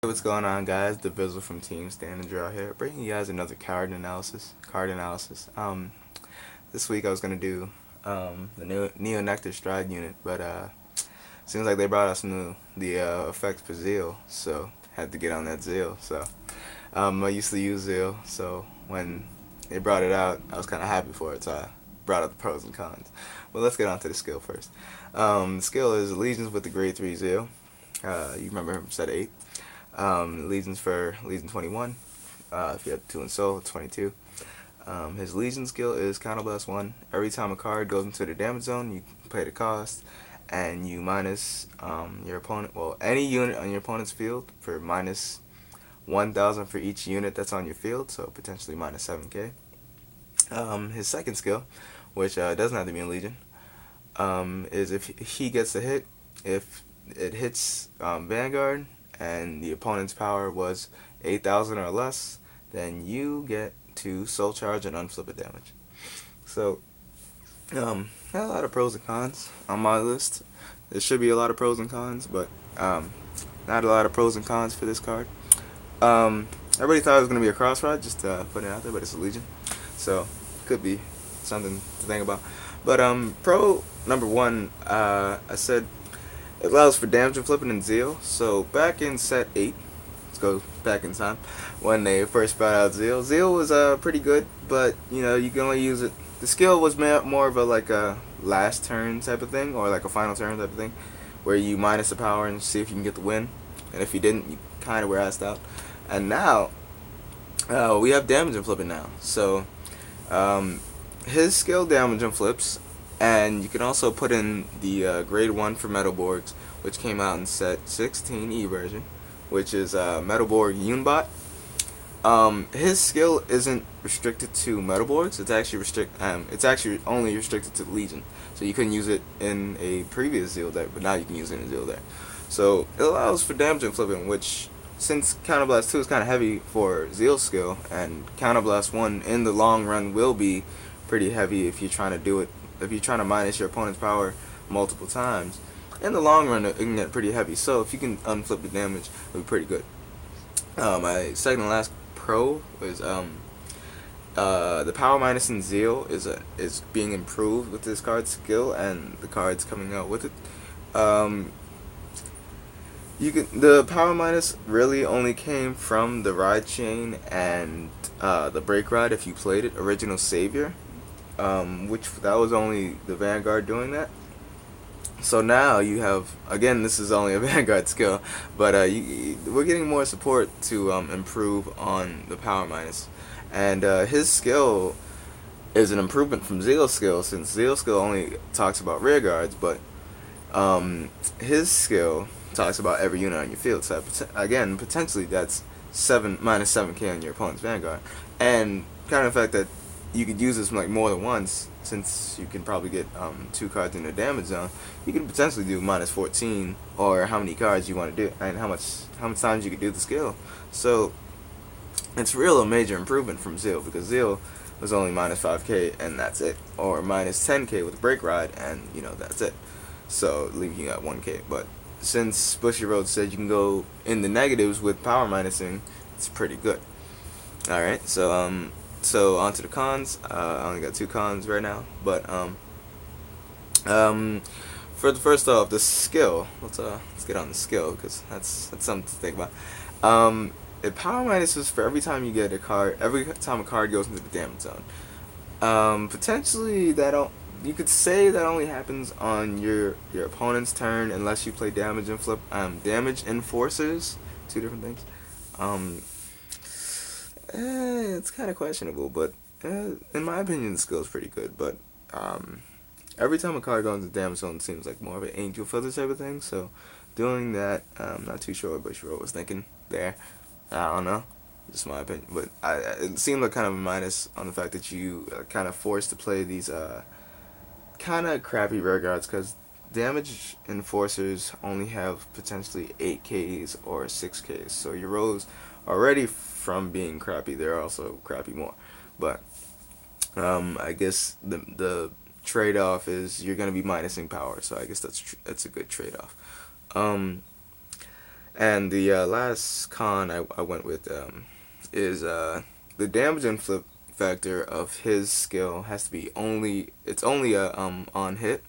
What's going on, guys? Dvzl from Team Stand and Draw here, bringing you guys another card analysis. This week I was gonna do the new Neo Nectar Stride unit, but seems like they brought us the effects for Zeal, so had to get on that Zeal. So I used to use Zeal, so when they brought it out, I was kind of happy for it. So I brought up the pros and cons. Well, let's get on to the skill first. The skill is Allegiance with the Grade 3 Zeal. You remember him from set 8. Legions for Legion 21. If you have 2 in Soul, 22. His Legion skill is Counterblast 1. Every time a card goes into the damage zone, you pay the cost, and you minus your opponent, well, any unit on your opponent's field for minus 1,000 for each unit that's on your field, so potentially minus 7k. His second skill, which doesn't have to be in Legion, is if he gets a hit, if it hits Vanguard, and the opponent's power was 8,000 or less, then you get to soul charge and unflip it damage. So, a lot of pros and cons on my list. There should be a lot of pros and cons, but not a lot of pros and cons for this card. Everybody thought it was going to be a cross rod, just putting it out there, but it's a Legion. So, could be something to think about. But pro number 1, I said it allows for damage and flipping in Zeal. So back in set 8, let's go back in time, when they first brought out Zeal. Zeal was pretty good, but you know, you can only use it. The skill was more of a like a last turn type of thing, or like a final turn type of thing, where you minus the power and see if you can get the win. And if you didn't, you kind of were asked out. And now we have damage and flipping now. So his skill damage and flips. And you can also put in the grade 1 for Metalborgs, which came out in set 16 E version, which is Metalborg Unbot. His skill isn't restricted to Metalborgs. It's actually only restricted to Legion. So you couldn't use it in a previous Zeal deck, but now you can use it in a Zeal deck. So it allows for damage and flipping, which, since Counterblast 2 is kind of heavy for Zeal skill, and Counterblast 1 in the long run will be pretty heavy if you're trying to do it. If you're trying to minus your opponent's power multiple times, in the long run it can get pretty heavy. So if you can unflip the damage, it'll be pretty good. My second and last pro is the power minus in Zeal is being improved with this card's skill and the cards coming out with it. The power minus really only came from the ride chain and the break ride if you played it, Original Savior. Which that was only the Vanguard doing that. So now you have, again, this is only a Vanguard skill, but we're getting more support to improve on the power minus. And his skill is an improvement from Zeal's skill, since Zeal's skill only talks about rear guards, but his skill talks about every unit on your field. So again, potentially that's minus 7k on your opponent's Vanguard. And kind of the fact that you could use this like more than once, since you can probably get 2 cards in the damage zone. You can potentially do minus 14, or how many cards you want to do, and how much times you could do the skill. So it's a major improvement from Zeal, because Zeal was only minus 5k and that's it, or minus 10k with break ride, and you know, that's it. So leaving you at 1k. But since Bushy Road said you can go in the negatives with power minusing, it's pretty good. All right, so on to the cons. I only got 2 cons right now, but for the first off, the skill. Let's get on the skill, because that's something to think about. It power minuses for every time you get a card. Every time a card goes into the damage zone. Potentially you could say that only happens on your opponent's turn, unless you play damage and flip. Damage enforcers, 2 different things. It's kind of questionable, but in my opinion, the skill is pretty good. But every time a card goes into damage zone, it seems like more of an angel feather type of thing. So doing that, I'm not too sure what Bushiroad was thinking there. I don't know, just my opinion. But it seemed like kind of a minus on the fact that you are kind of forced to play these kind of crappy rear guards, because damage enforcers only have potentially 8Ks or 6Ks. So your rows already, from being crappy, they're also crappy more. But I guess the trade-off is you're going to be minusing power, so I guess that's a good trade-off. And the last con I went with is the damage and flip factor of his skill has to be it's only a on hit.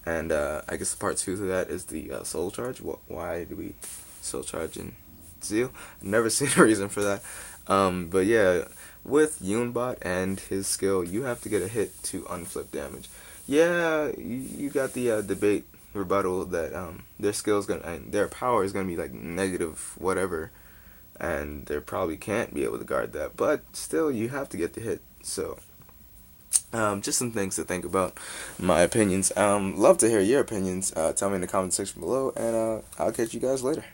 And I guess part two to that is the soul charge. Why do we soul charge in Zeal? Never seen a reason for that. But yeah, with Yunbot and his skill, you have to get a hit to unflip damage. Yeah, you got the debate rebuttal that their skill's gonna and their power is gonna be like negative whatever, and they probably can't be able to guard that. But still, you have to get the hit. So just some things to think about. My opinions. Love to hear your opinions. Tell me in the comment section below, and I'll catch you guys later.